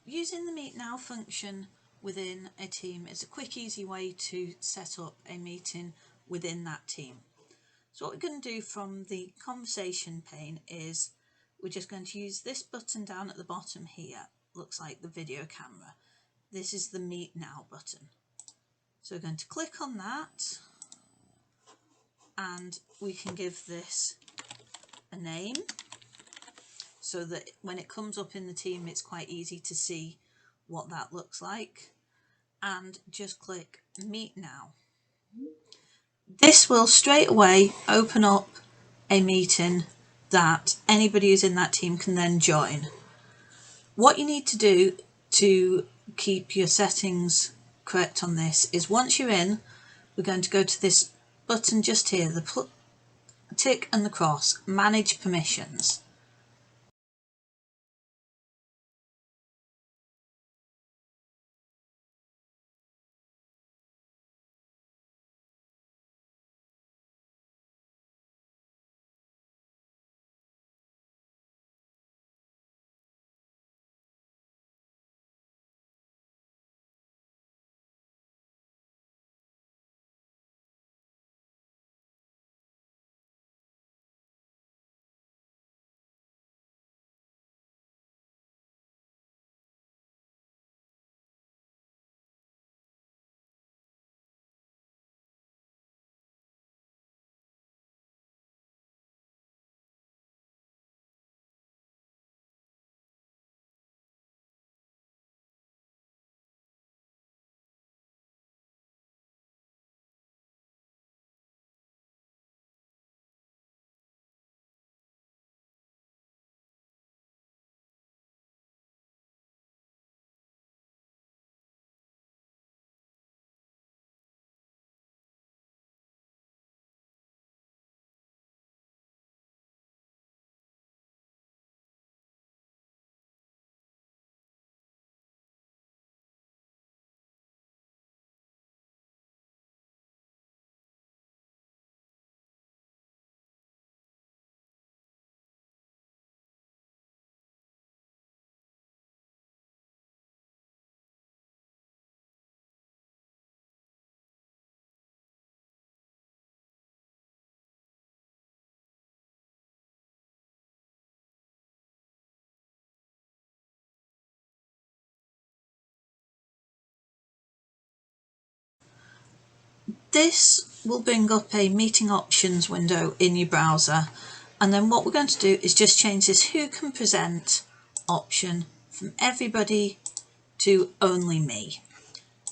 Using the Meet Now function within a team is a quick, easy way to set up a meeting within that team. So what we're going to do from the conversation pane is we're just going to use this button down at the bottom here. Looks like the video camera. This is the Meet Now button. So we're going to click on that and we can give this a name so that when it comes up in the team it's quite easy to see what that looks like, and just click Meet Now. This will straight away open up a meeting that anybody who's in that team can then join. What you need to do to keep your settings correct on this is once you're in, we're going to go to this button just here, the tick and the cross, Manage Permissions. This will bring up a meeting options window in your browser, and then what we're going to do is just change this who can present option from everybody to only me,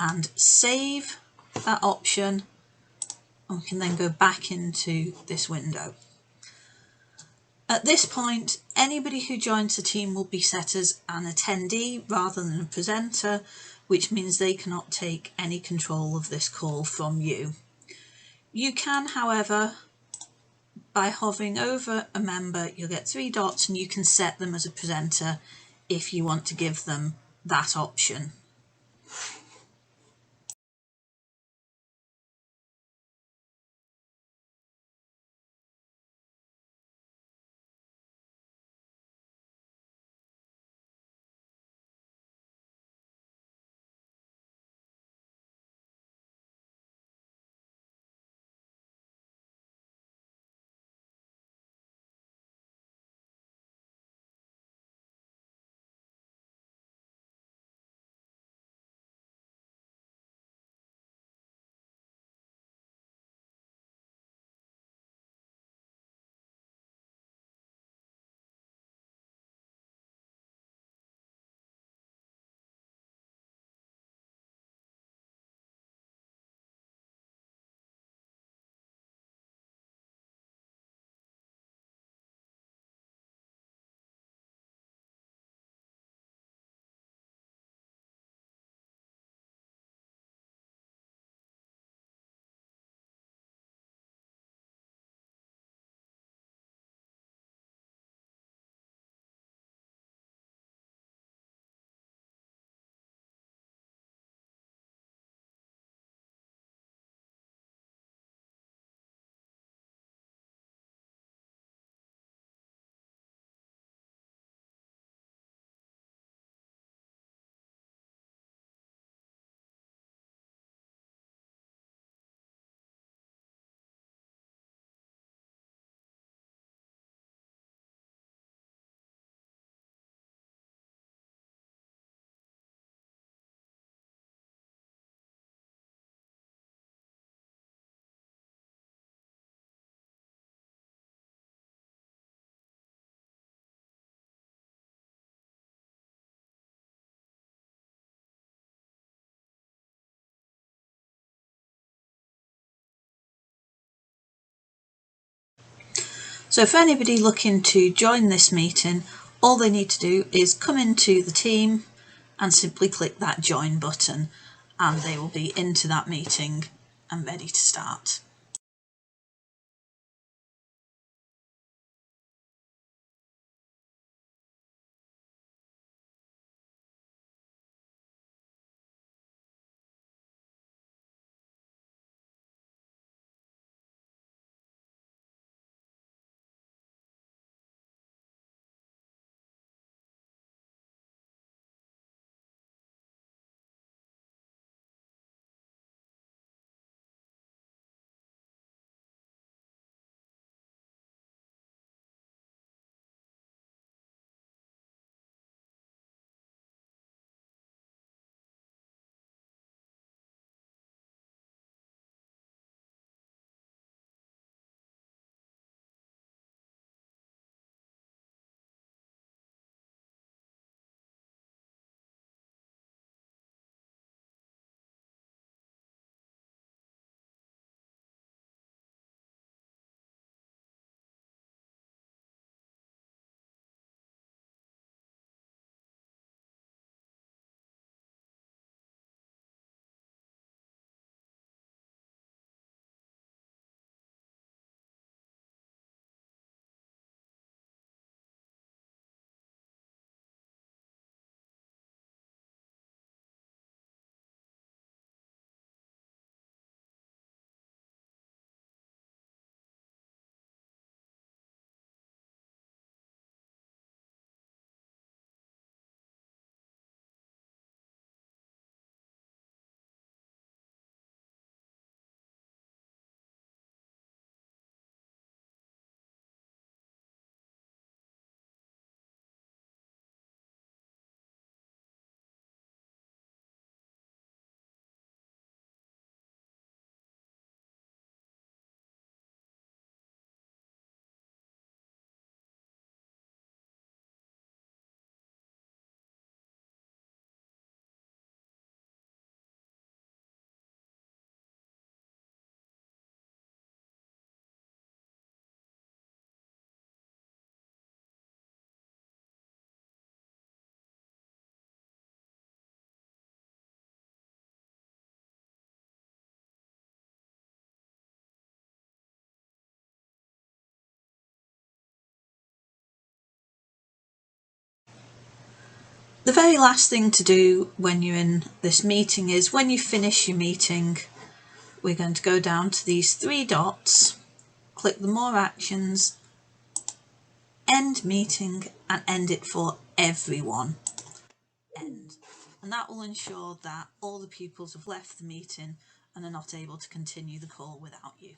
and save that option, and we can then go back into this window. At this point, anybody who joins the team will be set as an attendee rather than a presenter, which means they cannot take any control of this call from you. You can, however, by hovering over a member, you'll get 3 dots and you can set them as a presenter if you want to give them that option. So for anybody looking to join this meeting, all they need to do is come into the team and simply click that join button, and they will be into that meeting and ready to start. The very last thing to do when you're in this meeting is when you finish your meeting, we're going to go down to these three dots, click the more actions, end meeting, and end it for everyone. End. And that will ensure that all the pupils have left the meeting and are not able to continue the call without you.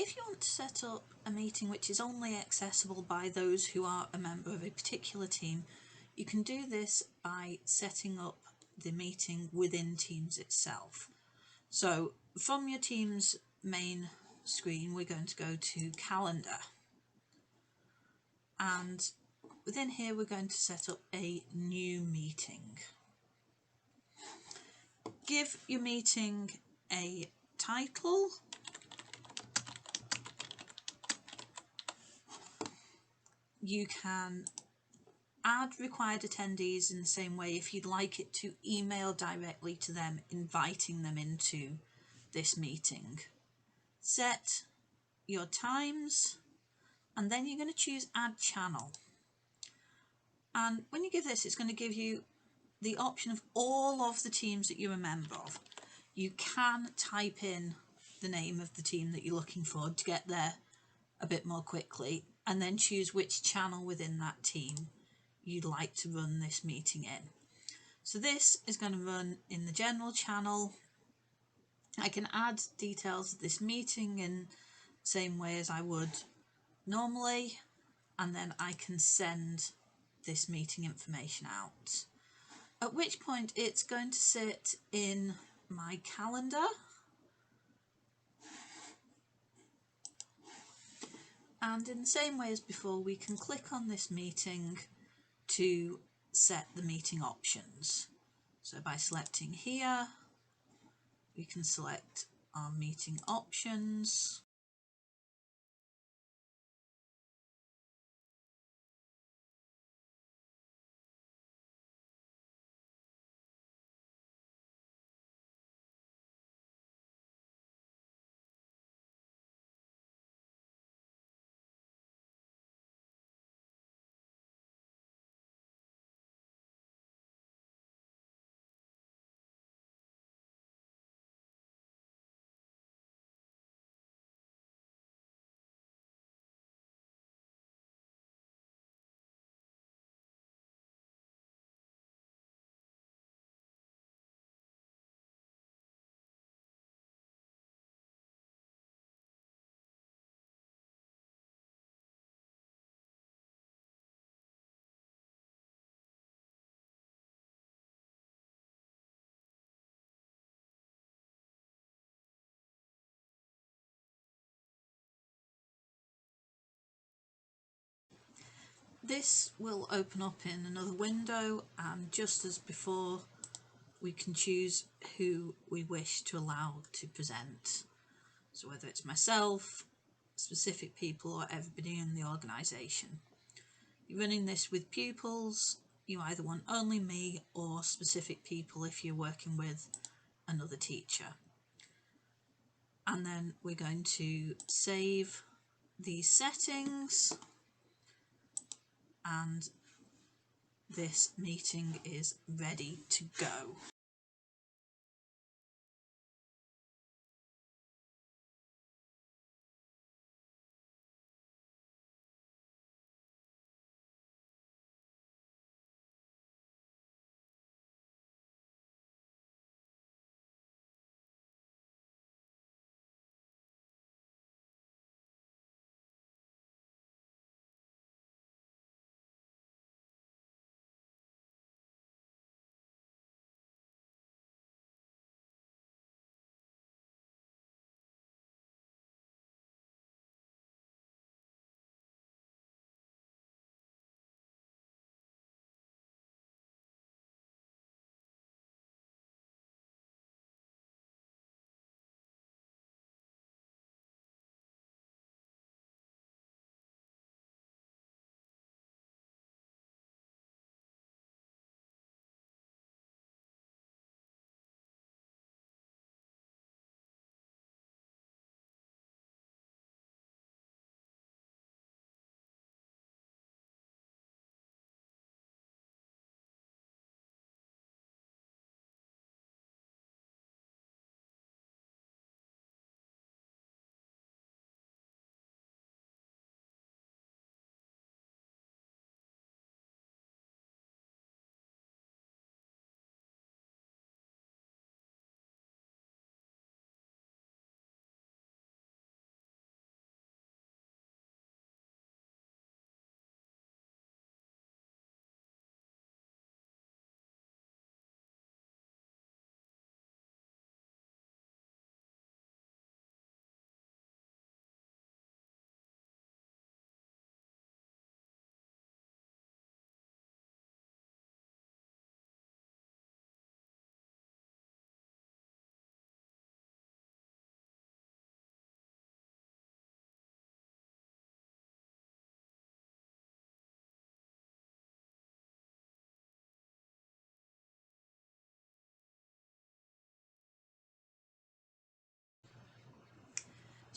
if you want to set up a meeting which is only accessible by those who are a member of a particular team, you can do this by setting up the meeting within Teams itself. So from your Teams main screen, we're going to go to Calendar. And within here, we're going to set up a new meeting. Give your meeting a title. You can add required attendees in the same way if you'd like it to email directly to them, inviting them into this meeting. Set your times, and then you're going to choose Add Channel. And when you give this, it's going to give you the option of all of the teams that you're a member of. You can type in the name of the team that you're looking for to get there a bit more quickly, and then choose which channel within that team you'd like to run this meeting in. So this is going to run in the general channel. I can add details of this meeting in the same way as I would normally, and then I can send this meeting information out. At which point it's going to sit in my calendar. And in the same way as before, we can click on this meeting to set the meeting options. So by selecting here, we can select our meeting options. This will open up in another window, and just as before, we can choose who we wish to allow to present. So whether it's myself, specific people, or everybody in the organisation. You're running this with pupils, you either want only me or specific people if you're working with another teacher. And then we're going to save these settings, and this meeting is ready to go.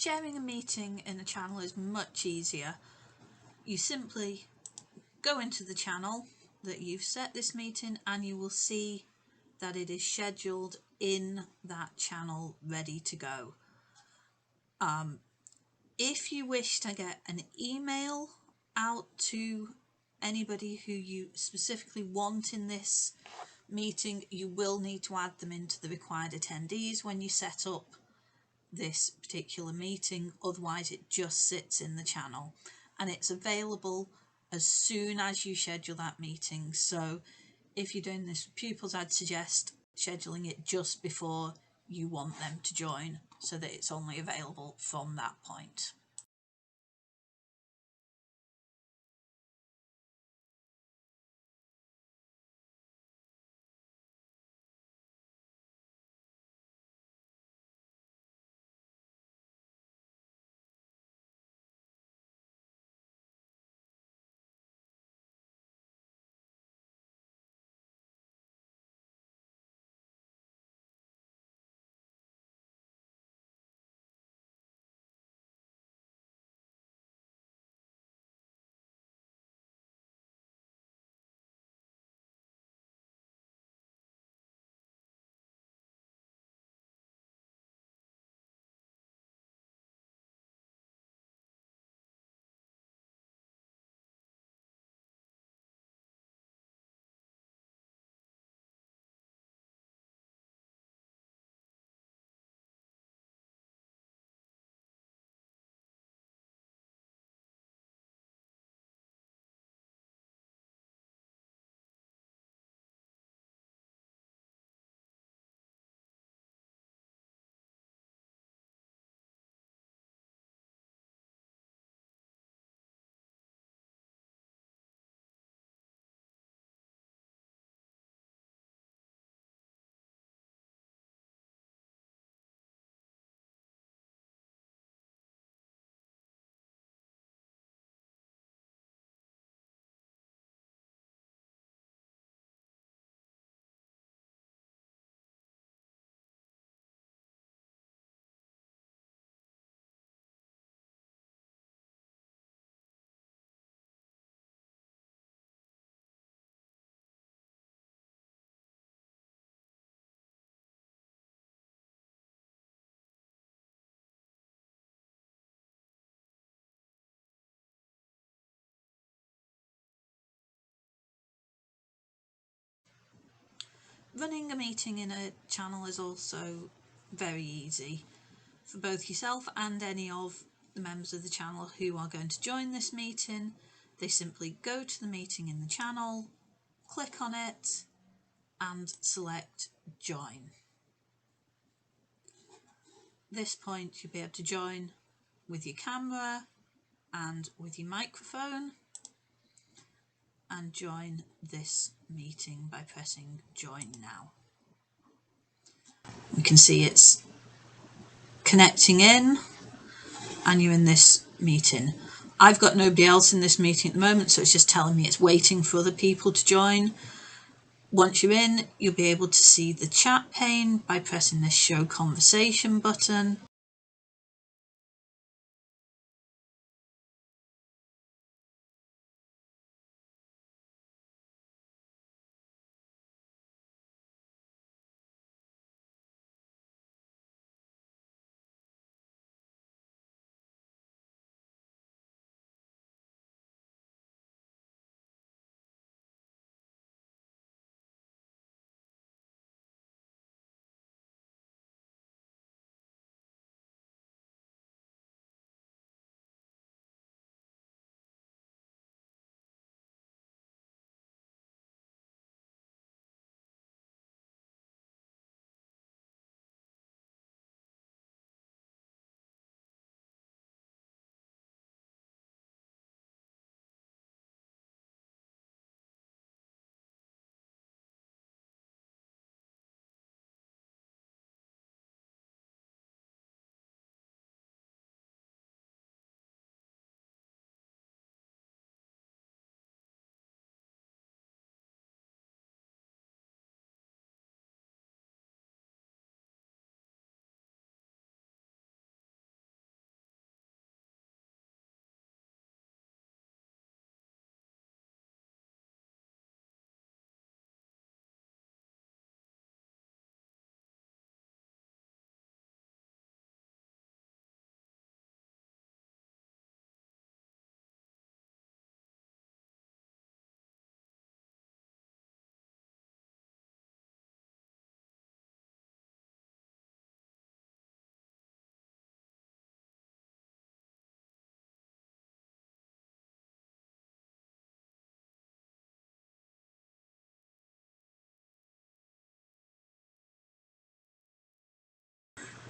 Sharing a meeting in a channel is much easier. You simply go into the channel that you've set this meeting and you will see that it is scheduled in that channel, ready to go. If you wish to get an email out to anybody who you specifically want in this meeting, you will need to add them into the required attendees when you set up this particular meeting. Otherwise it just sits in the channel and it's available as soon as you schedule that meeting. So if you're doing this with pupils, I'd suggest scheduling it just before you want them to join so that it's only available from that point. Running a meeting in a channel is also very easy for both yourself and any of the members of the channel who are going to join this meeting. They simply go to the meeting in the channel, click on it and select join. At this point you'll be able to join with your camera and with your microphone and join this meeting by pressing join now. We can see it's connecting in and you're in this meeting. I've got nobody else in this meeting at the moment, so it's just telling me it's waiting for other people to join. Once you're in, you'll be able to see the chat pane by pressing this show conversation button.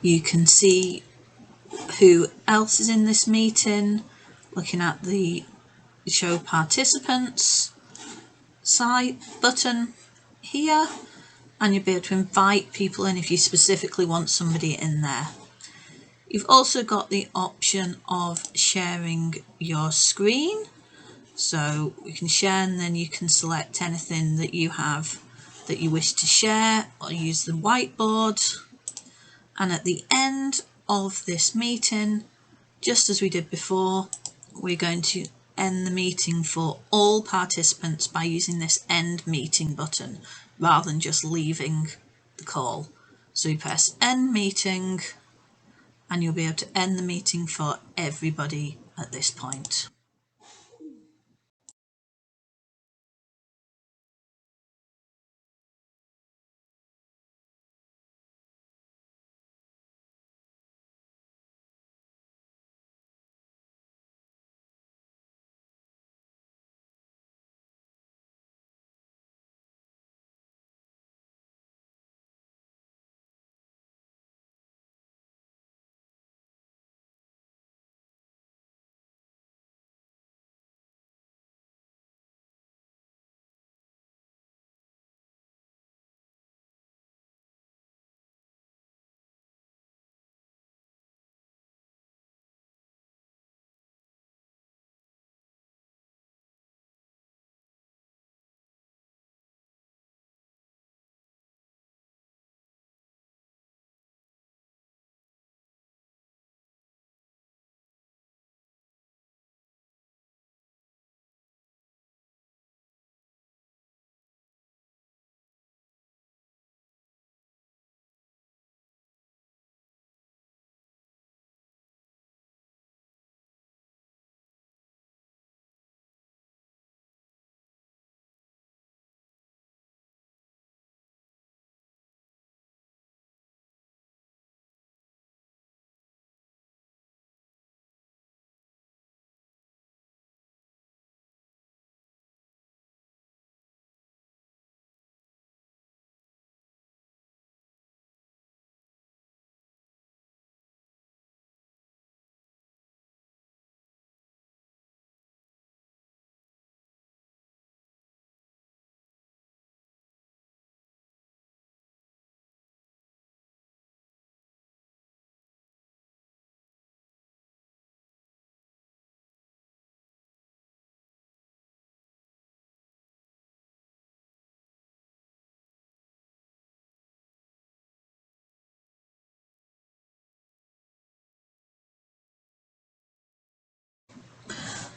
You can see who else is in this meeting, looking at the show participants side button here, and you'll be able to invite people in if you specifically want somebody in there. You've also got the option of sharing your screen, so you can share and then you can select anything that you have that you wish to share, or use the whiteboard. And at the end of this meeting, just as we did before, we're going to end the meeting for all participants by using this end meeting button rather than just leaving the call. So you press end meeting and you'll be able to end the meeting for everybody at this point.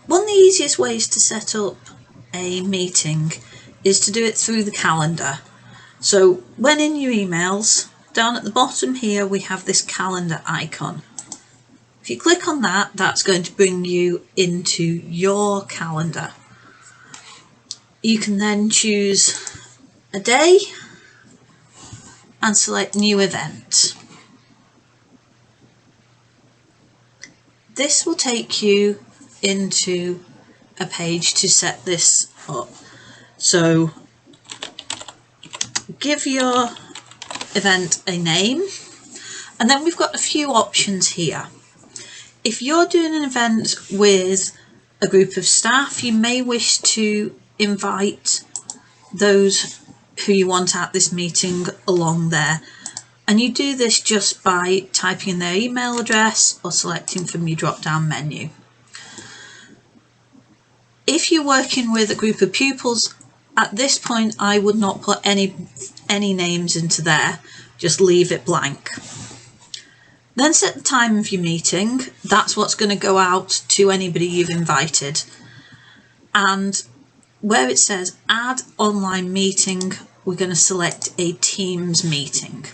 One of the easiest ways to set up a meeting is to do it through the calendar. So when in your emails, down at the bottom here, we have this calendar icon. If you click on that, that's going to bring you into your calendar. You can then choose a day and select new event. This will take you into a page to set this up. So give your event a name, and then we've got a few options here. If you're doing an event with a group of staff, you may wish to invite those who you want at this meeting along there, and you do this just by typing in their email address or selecting from your drop down menu. If you're working with a group of pupils, at this point I would not put any names into there, just leave it blank. Then set the time of your meeting. That's what's going to go out to anybody you've invited. And where it says add online meeting, we're going to select a Teams meeting.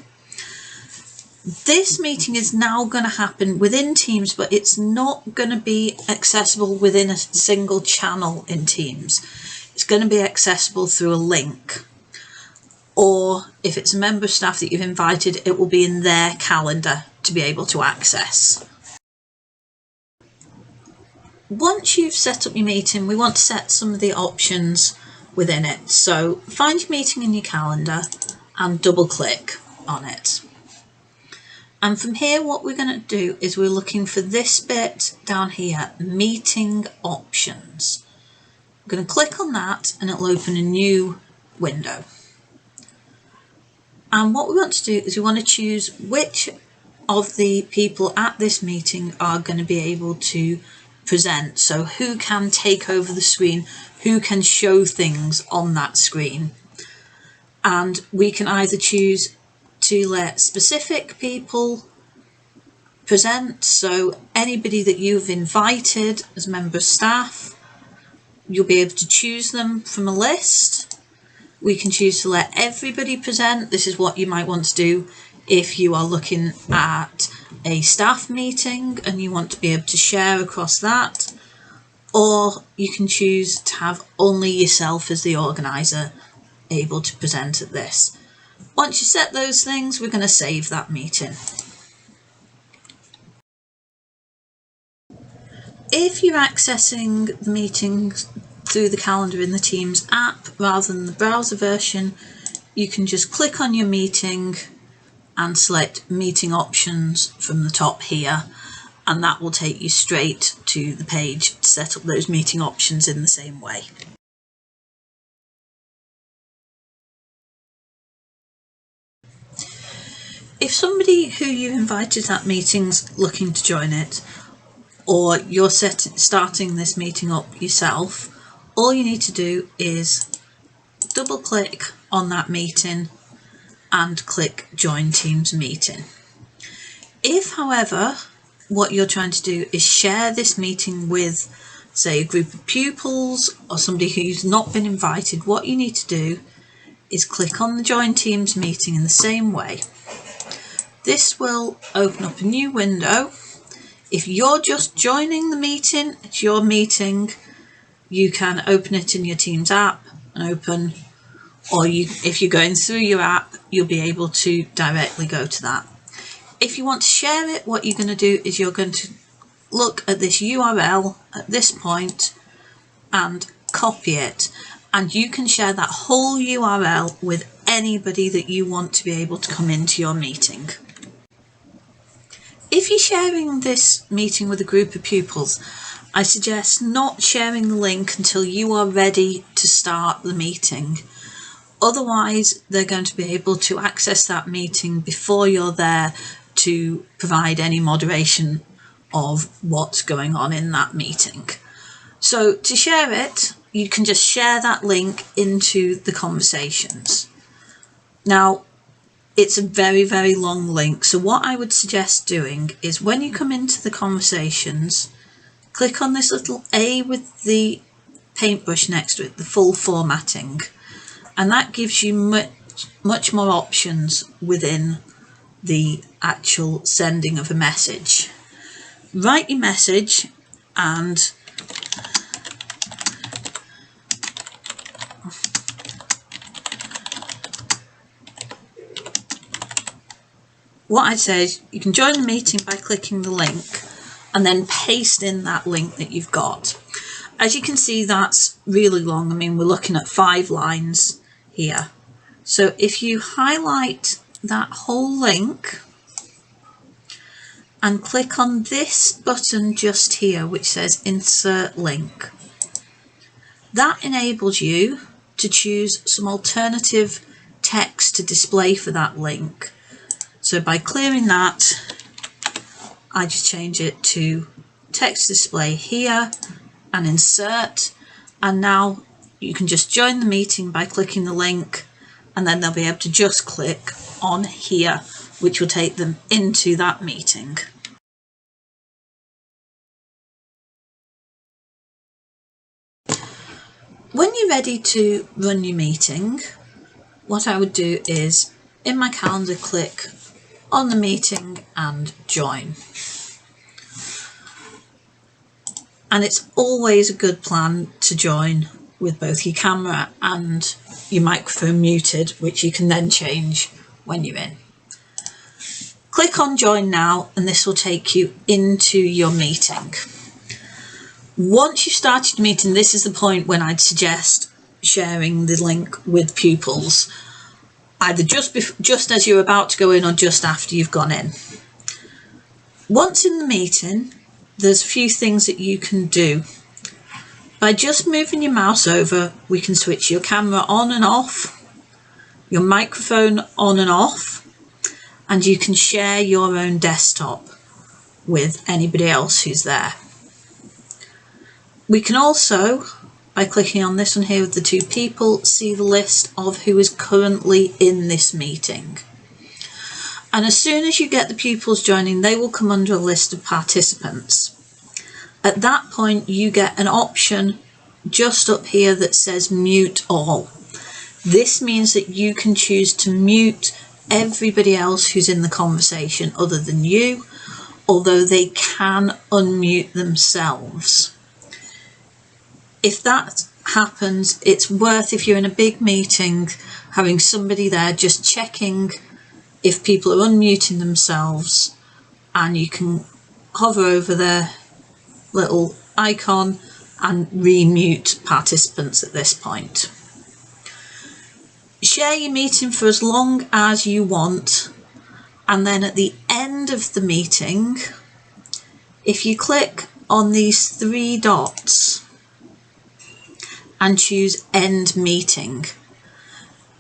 This meeting is now going to happen within Teams, but it's not going to be accessible within a single channel in Teams. It's going to be accessible through a link. Or if it's a member of staff that you've invited, it will be in their calendar to be able to access. Once you've set up your meeting, we want to set some of the options within it. So find your meeting in your calendar and double click on it. And from here, what we're going to do is we're looking for this bit down here, meeting options. I'm going to click on that and it'll open a new window. And what we want to do is we want to choose which of the people at this meeting are going to be able to present. So who can take over the screen, who can show things on that screen. And we can either choose to let specific people present, so anybody that you've invited as member of staff, you'll be able to choose them from a list. We can choose to let everybody present. This is what you might want to do if you are looking at a staff meeting and you want to be able to share across that, or you can choose to have only yourself as the organiser able to present at this. Once you set those things, we're going to save that meeting. If you're accessing the meetings through the calendar in the Teams app rather than the browser version, you can just click on your meeting and select meeting options from the top here, and that will take you straight to the page to set up those meeting options in the same way. If somebody who you invited to that meeting's looking to join it, or you're starting this meeting up yourself, all you need to do is double click on that meeting and click Join Teams Meeting. If, however, what you're trying to do is share this meeting with, say, a group of pupils or somebody who's not been invited, what you need to do is click on the Join Teams Meeting in the same way. This will open up a new window. If you're just joining the meeting, it's your meeting, you can open it in your Teams app and open, or if you're going through your app, you'll be able to directly go to that. If you want to share it, what you're going to do is you're going to look at this URL at this point and copy it, and you can share that whole URL with anybody that you want to be able to come into your meeting. If you're sharing this meeting with a group of pupils, I suggest not sharing the link until you are ready to start the meeting. Otherwise, they're going to be able to access that meeting before you're there to provide any moderation of what's going on in that meeting. So to share it, you can just share that link into the conversations. Now, it's a very, very long link. So what I would suggest doing is when you come into the conversations, click on this little A with the paintbrush next to it, the full formatting, and that gives you much more options within the actual sending of a message. Write your message, and what I'd say is you can join the meeting by clicking the link and then paste in that link that you've got. As you can see, that's really long. I mean, we're looking at 5 lines here. So if you highlight that whole link and click on this button just here, which says Insert Link, that enables you to choose some alternative text to display for that link. So by clearing that, I just change it to text display here and insert, and now you can just join the meeting by clicking the link, and then they'll be able to just click on here, which will take them into that meeting. When you're ready to run your meeting, what I would do is in my calendar click on the meeting and join. And it's always a good plan to join with both your camera and your microphone muted, which you can then change when you're in. Click on Join Now, and this will take you into your meeting. Once you've started your meeting, this is the point when I'd suggest sharing the link with pupils, either just as you're about to go in or just after you've gone in. Once in the meeting, there's a few things that you can do. By just moving your mouse over, we can switch your camera on and off, your microphone on and off, and you can share your own desktop with anybody else who's there. We can also, by clicking on this one here with the two people, see the list of who is currently in this meeting. And as soon as you get the pupils joining, they will come under a list of participants. At that point, you get an option just up here that says mute all. This means that you can choose to mute everybody else who's in the conversation other than you, although they can unmute themselves. If that happens, it's worth, if you're in a big meeting, having somebody there just checking if people are unmuting themselves, and you can hover over their little icon and remute participants at this point. Share your meeting for as long as you want, and then at the end of the meeting, if you click on these three dots and choose end meeting,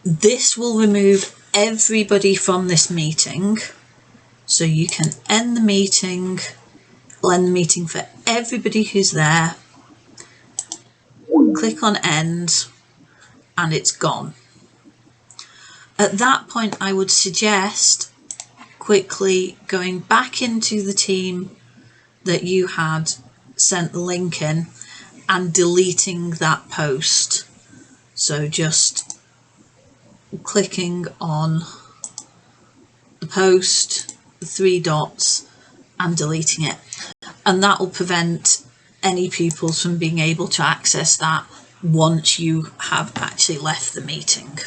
this will remove everybody from this meeting, so you can end the meeting for everybody who's there. Click on end and it's gone. At that point, I would suggest quickly going back into the team that you had sent the link in and deleting that post. So just clicking on the post, the three dots, and deleting it. And that will prevent any pupils from being able to access that once you have actually left the meeting.